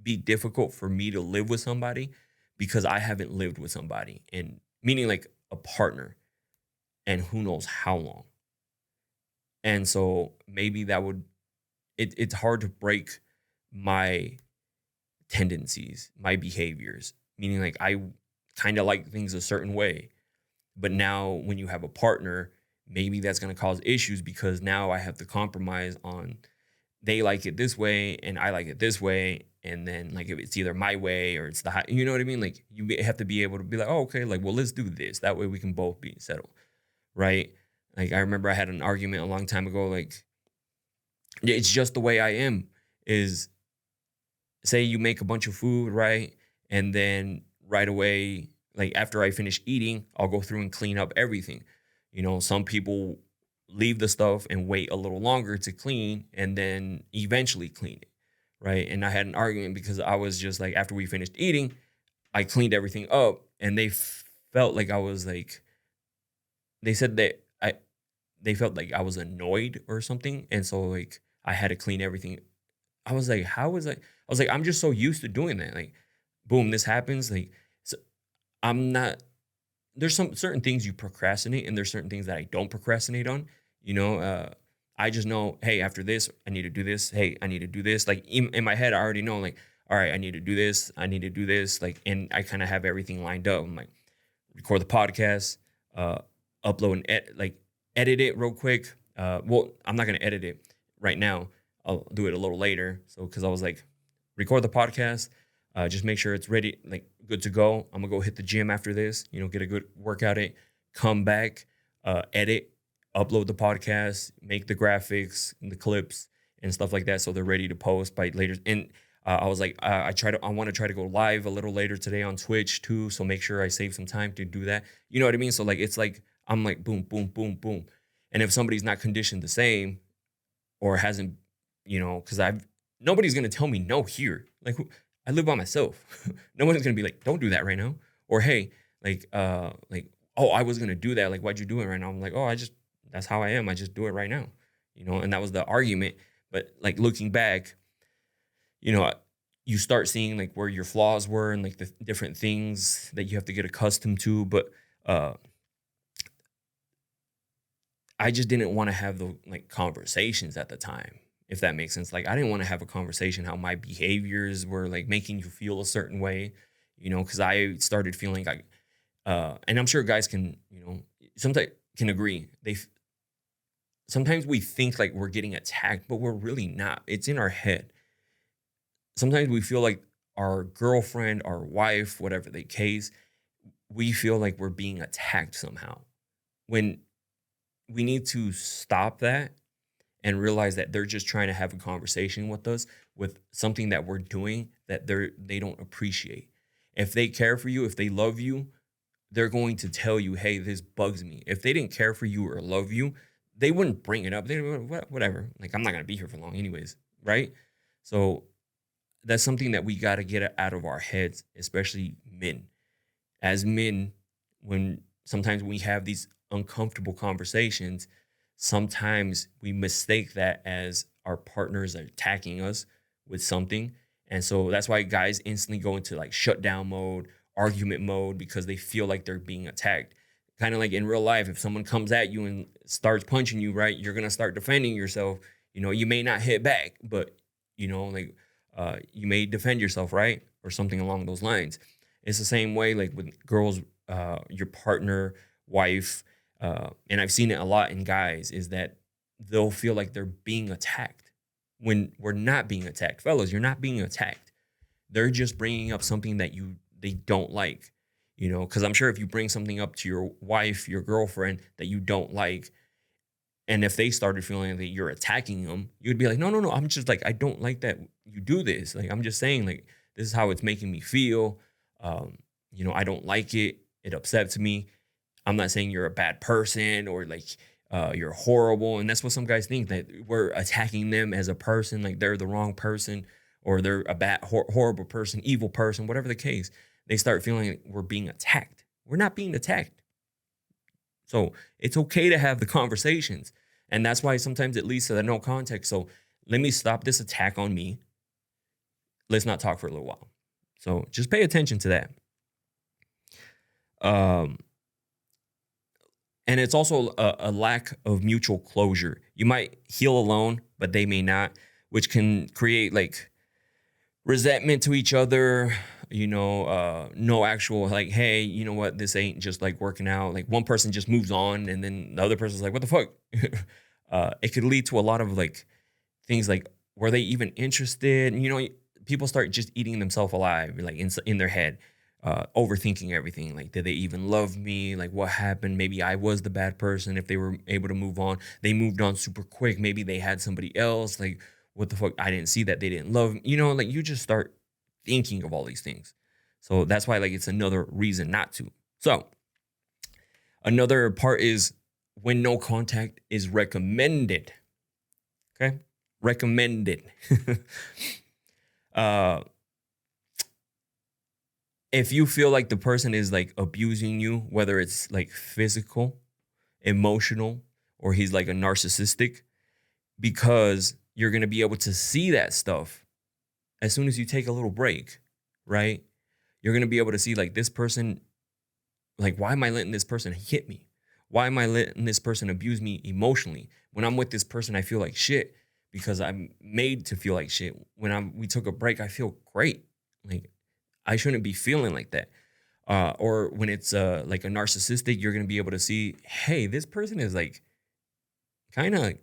be difficult for me to live with somebody because I haven't lived with somebody, and meaning like a partner, and who knows how long. And so maybe it's hard to break my tendencies, my behaviors, meaning like I kind of like things a certain way. But now when you have a partner, maybe that's going to cause issues because now I have to compromise on they like it this way and I like it this way. And then like if it's either my way or it's you know what I mean? Like have to be able to be like, oh, okay, like, well, let's do this. That way we can both be settled. Right. Like I remember I had an argument a long time ago. Like it's just the way I am. Is say you make a bunch of food, right? And then right away, like after I finish eating, I'll go through and clean up everything. Some people leave the stuff and wait a little longer to clean and then eventually clean it, right? And I had an argument because I was just like, after we finished eating, I cleaned everything up and felt like I was like, they said that they felt like I was annoyed or something. And so like I had to clean everything. I was like, how was I? I was like, I'm just so used to doing that. Like, boom, this happens. Like, so I'm not. There's some certain things you procrastinate, and there's certain things that I don't procrastinate on. You know, I just know, hey, after this, I need to do this. Hey, I need to do this. Like in my head, I already know, like, all right, I need to do this. I need to do this. Like, and I kind of have everything lined up. I'm like, record the podcast, uh, upload and edit it real quick. Well, I'm not gonna edit it right now. I'll do it a little later. So because I was like, record the podcast, just make sure it's ready, like good to go. I'm gonna go hit the gym after this. Get a good workout in, come back, edit, upload the podcast, make the graphics and the clips and stuff like that, so they're ready to post by later. And I was like, I want to try to go live a little later today on Twitch too. So make sure I save some time to do that. You know what I mean? So like, it's like, I'm like, boom, boom, boom, boom. And if somebody's not conditioned the same or hasn't, because nobody's going to tell me no here. Like I live by myself. No one's going to be like, don't do that right now. Or, hey, oh, I was going to do that. Like, why'd you do it right now? I'm like, oh, that's how I am. I just do it right now. And that was the argument. But like looking back, you know, you start seeing like where your flaws were and like the different things that you have to get accustomed to. But uh, I just didn't want to have the like conversations at the time, if that makes sense. Like I didn't want to have a conversation how my behaviors were like making you feel a certain way, because I started feeling like, and I'm sure guys can, sometimes can agree. Sometimes we think like we're getting attacked, but we're really not. It's in our head. Sometimes we feel like our girlfriend, our wife, whatever the case, we feel like we're being attacked somehow. When we need to stop that and realize that they're just trying to have a conversation with us with something that we're doing that they don't appreciate. If they care for you, if they love you, they're going to tell you, hey, this bugs me. If they didn't care for you or love you, they wouldn't bring it up. They whatever. Like I'm not gonna be here for long, anyways, right? So that's something that we got to get out of our heads, especially men. As men, when sometimes we have these uncomfortable conversations, sometimes we mistake that as our partners are attacking us with something. And so that's why guys instantly go into like shutdown mode, argument mode, because they feel like they're being attacked. Kind of like in real life, if someone comes at you and starts punching you, right, you're going to start defending yourself. You may not hit back, but, you may defend yourself, right? Or something along those lines. It's the same way, like with girls, your partner, wife, and I've seen it a lot in guys, is that they'll feel like they're being attacked when we're not being attacked. Fellas, you're not being attacked. They're just bringing up something that they don't like, because I'm sure if you bring something up to your wife, your girlfriend that you don't like, and if they started feeling that you're attacking them, you'd be like, no, no, no. I'm just like, I don't like that you do this. Like, I'm just saying, like, this is how it's making me feel. I don't like it. It upsets me. I'm not saying you're a bad person or like you're horrible. And that's what some guys think, that we're attacking them as a person, like they're the wrong person or they're a bad, horrible person, evil person, whatever the case. They start feeling like we're being attacked. We're not being attacked. So it's okay to have the conversations. And that's why sometimes it leads to the no context. So let me stop this attack on me. Let's not talk for a little while. So just pay attention to that. And it's also a lack of mutual closure. You might heal alone, but they may not, which can create like resentment to each other, no actual like, hey, you know what, this ain't just like working out. Like one person just moves on and then the other person's like, what the fuck? It could lead to a lot of like things like, were they even interested? People start just eating themselves alive, like in their head. overthinking everything. Like, did they even love me? Like, what happened? Maybe I was the bad person. If they were able to move on, they moved on super quick. Maybe they had somebody else. Like, what the fuck? I didn't see that. They didn't love me. Like you just start thinking of all these things. So that's why, like, it's another reason not to. So another part is when no contact is recommended. Okay. Recommended. uh, if you feel like the person is like abusing you, whether it's like physical, emotional, or he's like a narcissistic, because you're going to be able to see that stuff as soon as you take a little break, right? You're going to be able to see like this person, like, why am I letting this person hit me? Why am I letting this person abuse me emotionally? When I'm with this person, I feel like shit because I'm made to feel like shit. When we took a break, I feel great. Like, I shouldn't be feeling like that. Or when it's like a narcissistic, you're gonna be able to see, hey, this person is like kind of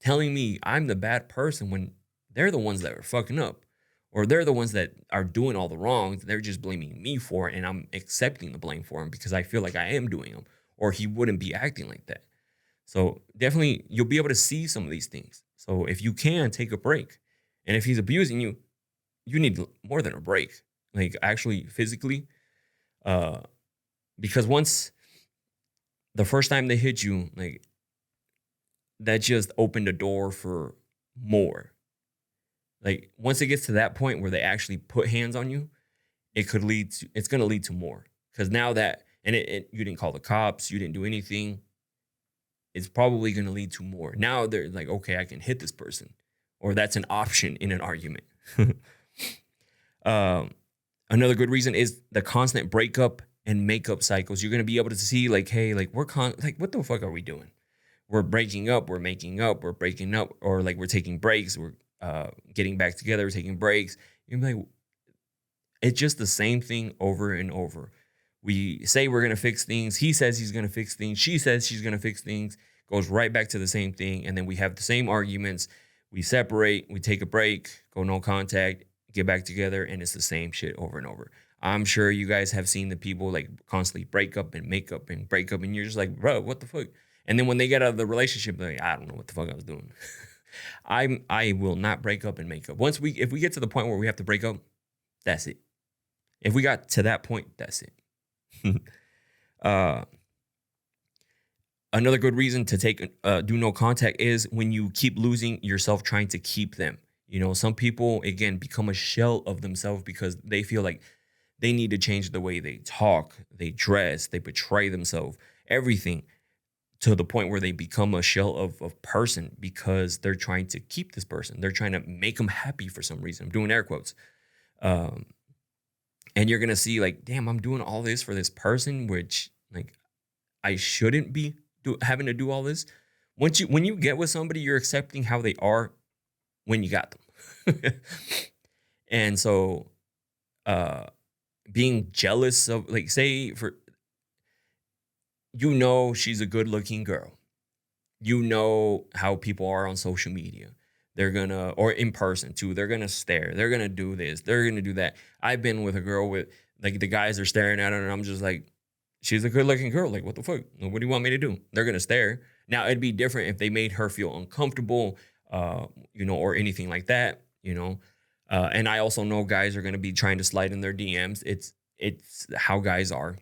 telling me I'm the bad person when they're the ones that are fucking up, or they're the ones that are doing all the wrongs. They're just blaming me for it, and I'm accepting the blame for him because I feel like I am doing them, or he wouldn't be acting like that. So definitely, you'll be able to see some of these things. So if you can take a break, and if he's abusing you, you need more than a break, like actually physically, uh, because once the first time they hit you, like that just opened a door for more. Like once it gets to that point where they actually put hands on you, it's going to lead to more. Because now that, and you didn't call the cops, you didn't do anything, it's probably going to lead to more. Now they're like, okay, I can hit this person, or that's an option in an argument. um, Another good reason is the constant breakup and makeup cycles. You're going to be able to see like, hey, like like, what the fuck are we doing? We're breaking up, we're making up, we're breaking up, or like we're taking breaks, we're getting back together, we're taking breaks. You're like, it's just the same thing over and over. We say we're going to fix things. He says he's going to fix things. She says she's going to fix things. Goes right back to the same thing. And then we have the same arguments. We separate, we take a break, go no contact, get back together. And it's the same shit over and over. I'm sure you guys have seen the people like constantly break up and make up and break up. And you're just like, bro, what the fuck? And then when they get out of the relationship, they're like, I don't know what the fuck I was doing. I will not break up and make up. If we get to the point where we have to break up, that's it. If we got to that point, that's it. uh, Another good reason to take do no contact is when you keep losing yourself trying to keep them. Some people again become a shell of themselves because they feel like they need to change the way they talk, they dress, they portray themselves, everything to the point where they become a shell of a person because they're trying to keep this person. They're trying to make them happy for some reason. I'm doing air quotes. Um, and you're gonna see like, damn, I'm doing all this for this person, which like I shouldn't be having to do all this. When you get with somebody, you're accepting how they are when you got them. And so uh being jealous of, like, say for she's a good looking girl. How people are on social media. They're gonna, or in person too, they're gonna stare. They're gonna do this. They're gonna do that. I've been with a girl with like the guys are staring at her, and I'm just like, she's a good looking girl. Like, what the fuck? What do you want me to do? They're gonna stare. Now it'd be different if they made her feel uncomfortable, or anything like that, And I also know guys are gonna be trying to slide in their DMs. It's how guys are.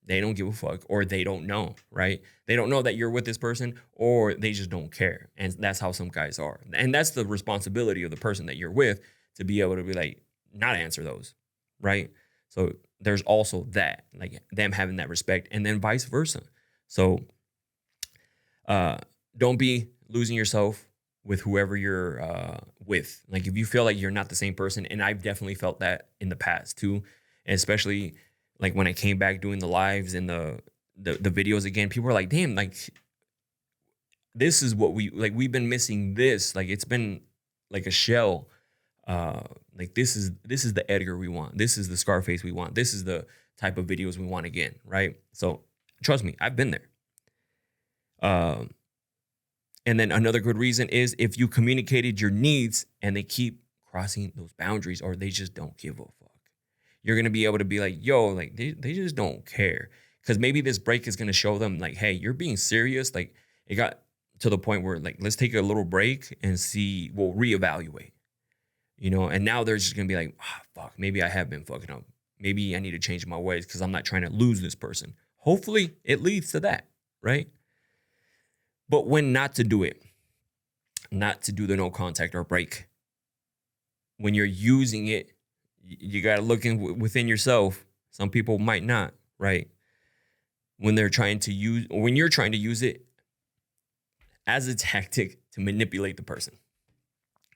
They don't give a fuck, or they don't know, right? They don't know that you're with this person, or they just don't care. And that's how some guys are. And that's the responsibility of the person that you're with to be able to be like, not answer those, right? So there's also that, like them having that respect, and then vice versa. So don't be losing yourself with whoever you're with. Like if you feel like you're not the same person, and I've definitely felt that in the past too, and especially like when I came back doing the lives and the videos again, people were like, damn, like this is what we've been missing this. Like it's been like a shell. Like this is the Edgar we want. This is the Scarface we want. This is the type of videos we want again, right? So trust me, I've been there. And then another good reason is if you communicated your needs and they keep crossing those boundaries, or they just don't give a fuck. you're going to be able to be like, yo, like they just don't care. Because maybe this break is going to show them like, hey, you're being serious. Like it got to the point where like, let's take a little break and see, we'll reevaluate, and now they're just going to be like, fuck, maybe I have been fucking up. Maybe I need to change my ways because I'm not trying to lose this person. Hopefully it leads to that, right? But when not to do it, not to do the no contact or break, when you're using it, you got to look within yourself. Some people might not, right? When they're trying to use, or when you're trying to use it as a tactic to manipulate the person.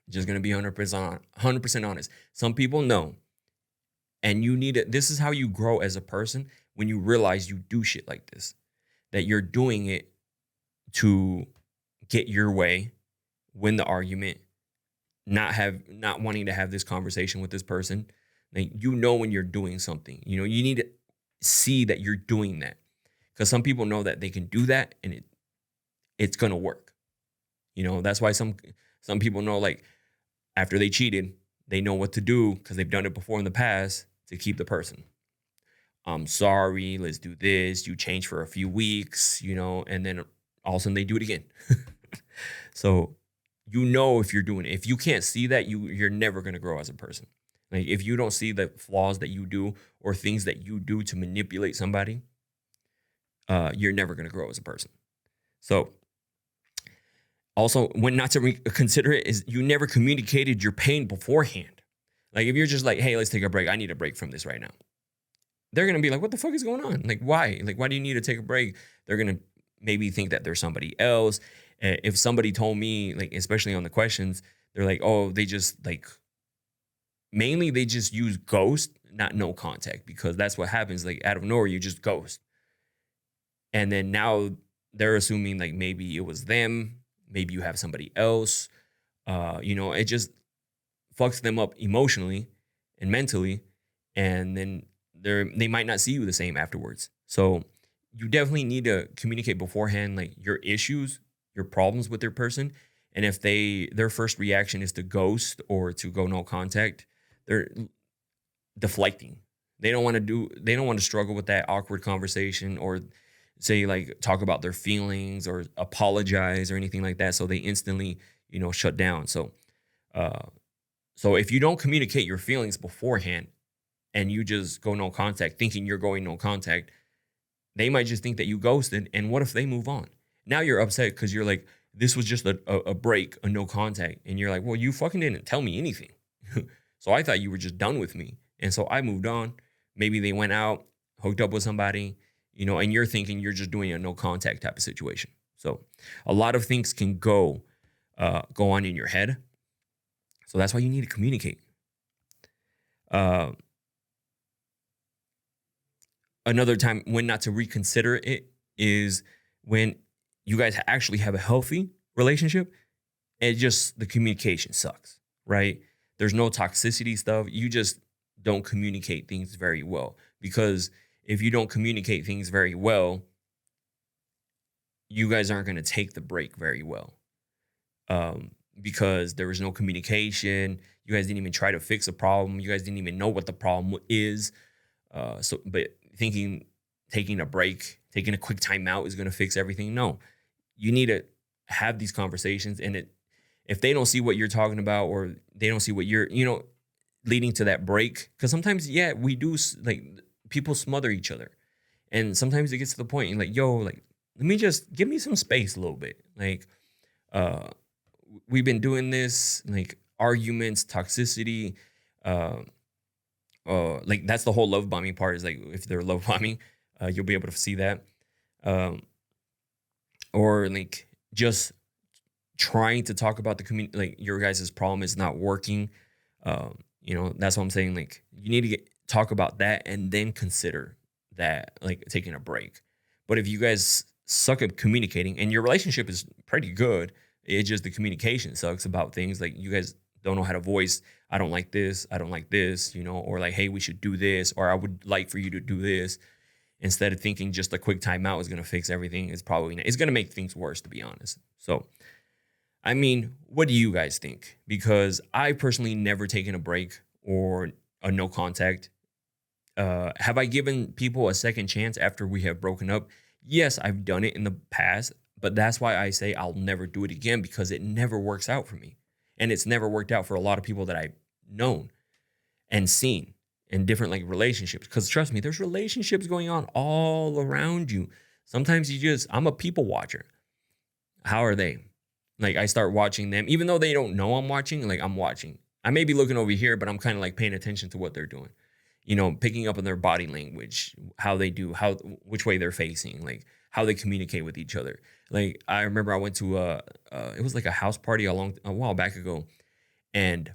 Just going to be 100% honest. Some people know, and you need it. This is how you grow as a person when you realize you do shit like this, that you're doing it to get your way, win the argument, not wanting to have this conversation with this person. Like, when you're doing something, you need to see that you're doing that, because some people know that they can do that and it's going to work. That's why some people know, like, after they cheated, they know what to do because they've done it before in the past to keep the person. I'm sorry, let's do this. You change for a few weeks, and then all of a sudden they do it again. So, if you're doing it. If you can't see that, you're never going to grow as a person. Like, if you don't see the flaws that you do or things that you do to manipulate somebody, you're never going to grow as a person. So, also, when not to consider it is you never communicated your pain beforehand. Like, if you're just like, hey, let's take a break. I need a break from this right now. They're going to be like, what the fuck is going on? Like, why? Like, why do you need to take a break? They're going to maybe think that there's somebody else. If somebody told me, like, especially on the questions, they're like, oh, they just like, mainly they just use ghost, not no contact, because that's what happens. Like, out of nowhere, you just ghost. And then now they're assuming like maybe it was them. Maybe you have somebody else. It just fucks them up emotionally and mentally. And then they might not see you the same afterwards. So you definitely need to communicate beforehand, like, your issues, your problems with their person. And if their first reaction is to ghost or to go no contact, they're deflecting. They don't want to struggle with that awkward conversation or say, like, talk about their feelings or apologize or anything like that. So they instantly, shut down. So if you don't communicate your feelings beforehand and you just go no contact thinking you're going no contact, they might just think that you ghosted. And what if they move on? Now you're upset because you're like, this was just a break, a no contact. And you're like, well, you fucking didn't tell me anything. So I thought you were just done with me. And so I moved on. Maybe they went out, hooked up with somebody, and you're thinking you're just doing a no contact type of situation. So a lot of things can go on in your head. So that's why you need to communicate. Another time when not to reconsider it is when you guys actually have a healthy relationship and just the communication sucks, right? There's no toxicity stuff. You just don't communicate things very well, because if you don't communicate things very well, you guys aren't going to take the break very well, because there was no communication. You guys didn't even try to fix a problem. You guys didn't even know what the problem is. But thinking taking a break, taking a quick time out is going to fix everything. No, you need to have these conversations. And if they don't see what you're talking about, or they don't see what you're, leading to that break, because sometimes, we do, like, people smother each other. And sometimes it gets to the point, like, yo, like, let me just give me some space a little bit. Like, we've been doing this, like, arguments, toxicity, like, that's the whole love bombing part, is like, if they're love bombing, you'll be able to see that. Or like, just trying to talk about the community, like, your guys' problem is not working. That's what I'm saying. Like, you need to talk about that and then consider that, like, taking a break. But if you guys suck at communicating and your relationship is pretty good, it's just the communication sucks about things. Like, you guys don't know how to voice, I don't like this, or like, hey, we should do this, or I would like for you to do this. Instead of thinking just a quick timeout is going to fix everything, it's going to make things worse, to be honest. So, I mean, what do you guys think? Because I personally never taken a break or a no contact Have I given people a second chance after we have broken up? Yes, I've done it in the past, but that's why I say I'll never do it again, because it never works out for me. And it's never worked out for a lot of people that I've known and seen in different like relationships. Because trust me, there's relationships going on all around you. Sometimes I'm a people watcher. How are they? Like, I start watching them, even though they don't know I'm watching, like, I'm watching. I may be looking over here, but I'm kind of like paying attention to what they're doing. Picking up on their body language, how they do, which way they're facing, like how they communicate with each other. Like, I remember I went to it was like a house party a while back ago, and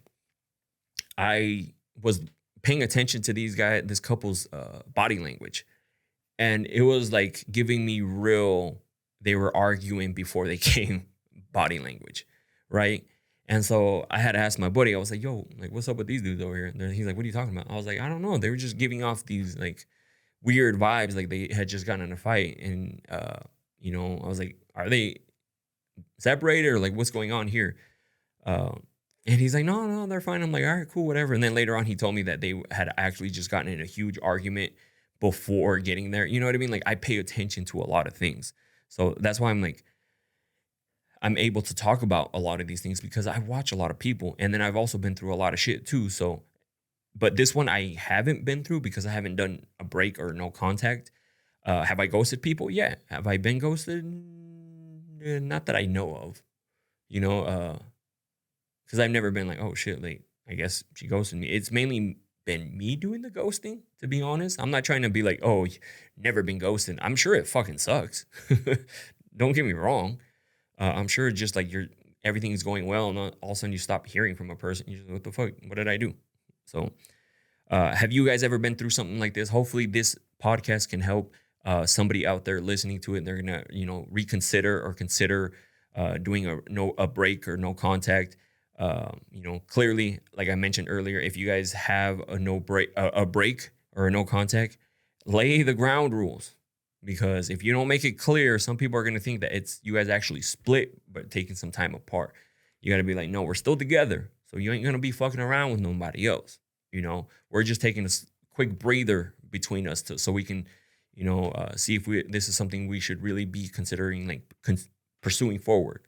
I was paying attention to this couple's body language, and it was like giving me real. They were arguing before they came body language, right? And so I had to ask my buddy. I was like, "Yo, like, what's up with these dudes over here?" And he's like, "What are you talking about?" I was like, "I don't know. They were just giving off these like weird vibes, like they had just gotten in a fight." And I was like, "Are they separated or like what's going on here?" And he's like, "No, no, they're fine." I'm like, "All right, cool, whatever." And then later on, he told me that they had actually just gotten in a huge argument before getting there. You know what I mean? Like, I pay attention to a lot of things, so that's why I'm able to talk about a lot of these things, because I watch a lot of people, and then I've also been through a lot of shit too. So, but this one I haven't been through because I haven't done a break or no contact. Have I ghosted people? Yeah. Have I been ghosted? Not that I know of. Because I've never been like, oh shit, like, I guess she ghosted me. It's mainly been me doing the ghosting, to be honest. I'm not trying to be like, oh, never been ghosted. I'm sure it fucking sucks. Don't get me wrong. I'm sure just like everything is going well, and all of a sudden you stop hearing from a person. You're just, what the fuck? What did I do? So, have you guys ever been through something like this? Hopefully this podcast can help somebody out there listening to it. And they're gonna, reconsider or consider doing a break or no contact. Clearly, like I mentioned earlier, if you guys have a break or a no contact, lay the ground rules. Because if you don't make it clear, some people are going to think that it's you guys actually split, but taking some time apart. You got to be like, no, we're still together. So you ain't going to be fucking around with nobody else. We're just taking a quick breather between us so we can, see if this is something we should really be considering, like pursuing forward.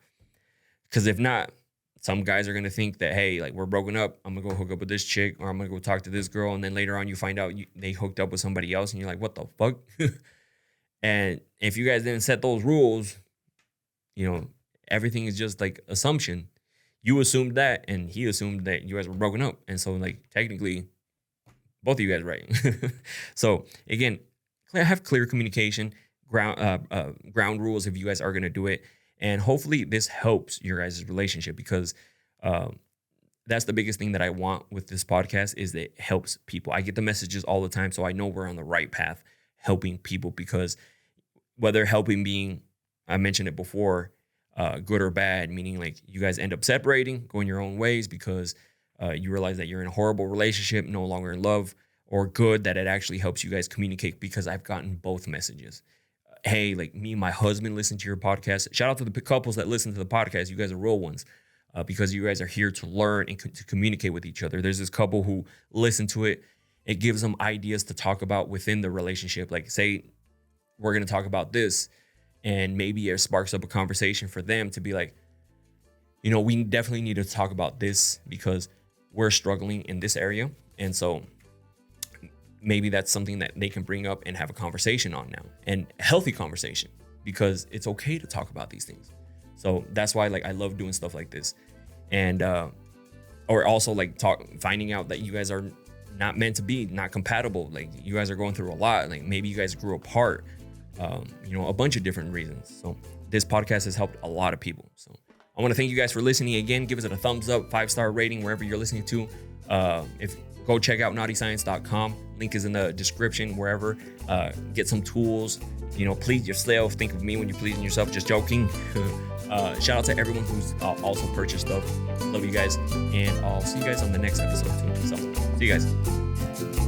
Because if not, some guys are going to think that, hey, like, we're broken up. I'm going to go hook up with this chick, or I'm going to go talk to this girl. And then later on you find out they hooked up with somebody else, and you're like, what the fuck? And if you guys didn't set those rules, everything is just like assumption. You assumed that, and he assumed that you guys were broken up. And so, like, technically, both of you guys right. So, again, have clear communication, ground rules if you guys are going to do it. And hopefully this helps your guys' relationship, because that's the biggest thing that I want with this podcast, is that it helps people. I get the messages all the time, so I know we're on the right path, helping people. Because whether helping being, I mentioned it before, good or bad, meaning like you guys end up separating, going your own ways because you realize that you're in a horrible relationship, no longer in love, or good that it actually helps you guys communicate, because I've gotten both messages. Hey, like, me and my husband listen to your podcast. Shout out to the couples that listen to the podcast. You guys are real ones, because you guys are here to learn and to communicate with each other. There's this couple who listen to it. It gives them ideas to talk about within the relationship. Like, say, we're going to talk about this, and maybe it sparks up a conversation for them to be like, we definitely need to talk about this because we're struggling in this area. And so maybe that's something that they can bring up and have a conversation on now, and a healthy conversation, because it's okay to talk about these things. So that's why, like, I love doing stuff like this. And, or also like finding out that you guys are not meant to be, not compatible. Like, you guys are going through a lot. Like, maybe you guys grew apart, a bunch of different reasons. So this podcast has helped a lot of people. So I want to thank you guys for listening again. Give us a thumbs up, 5-star rating, wherever you're listening to. Go check out naughtyscience.com. Link is in the description, wherever. Get some tools. Please yourself. Think of me when you're pleasing yourself. Just joking. Shout out to everyone who's also purchased stuff. Love you guys. And I'll see you guys on the next episode too. So, see you guys.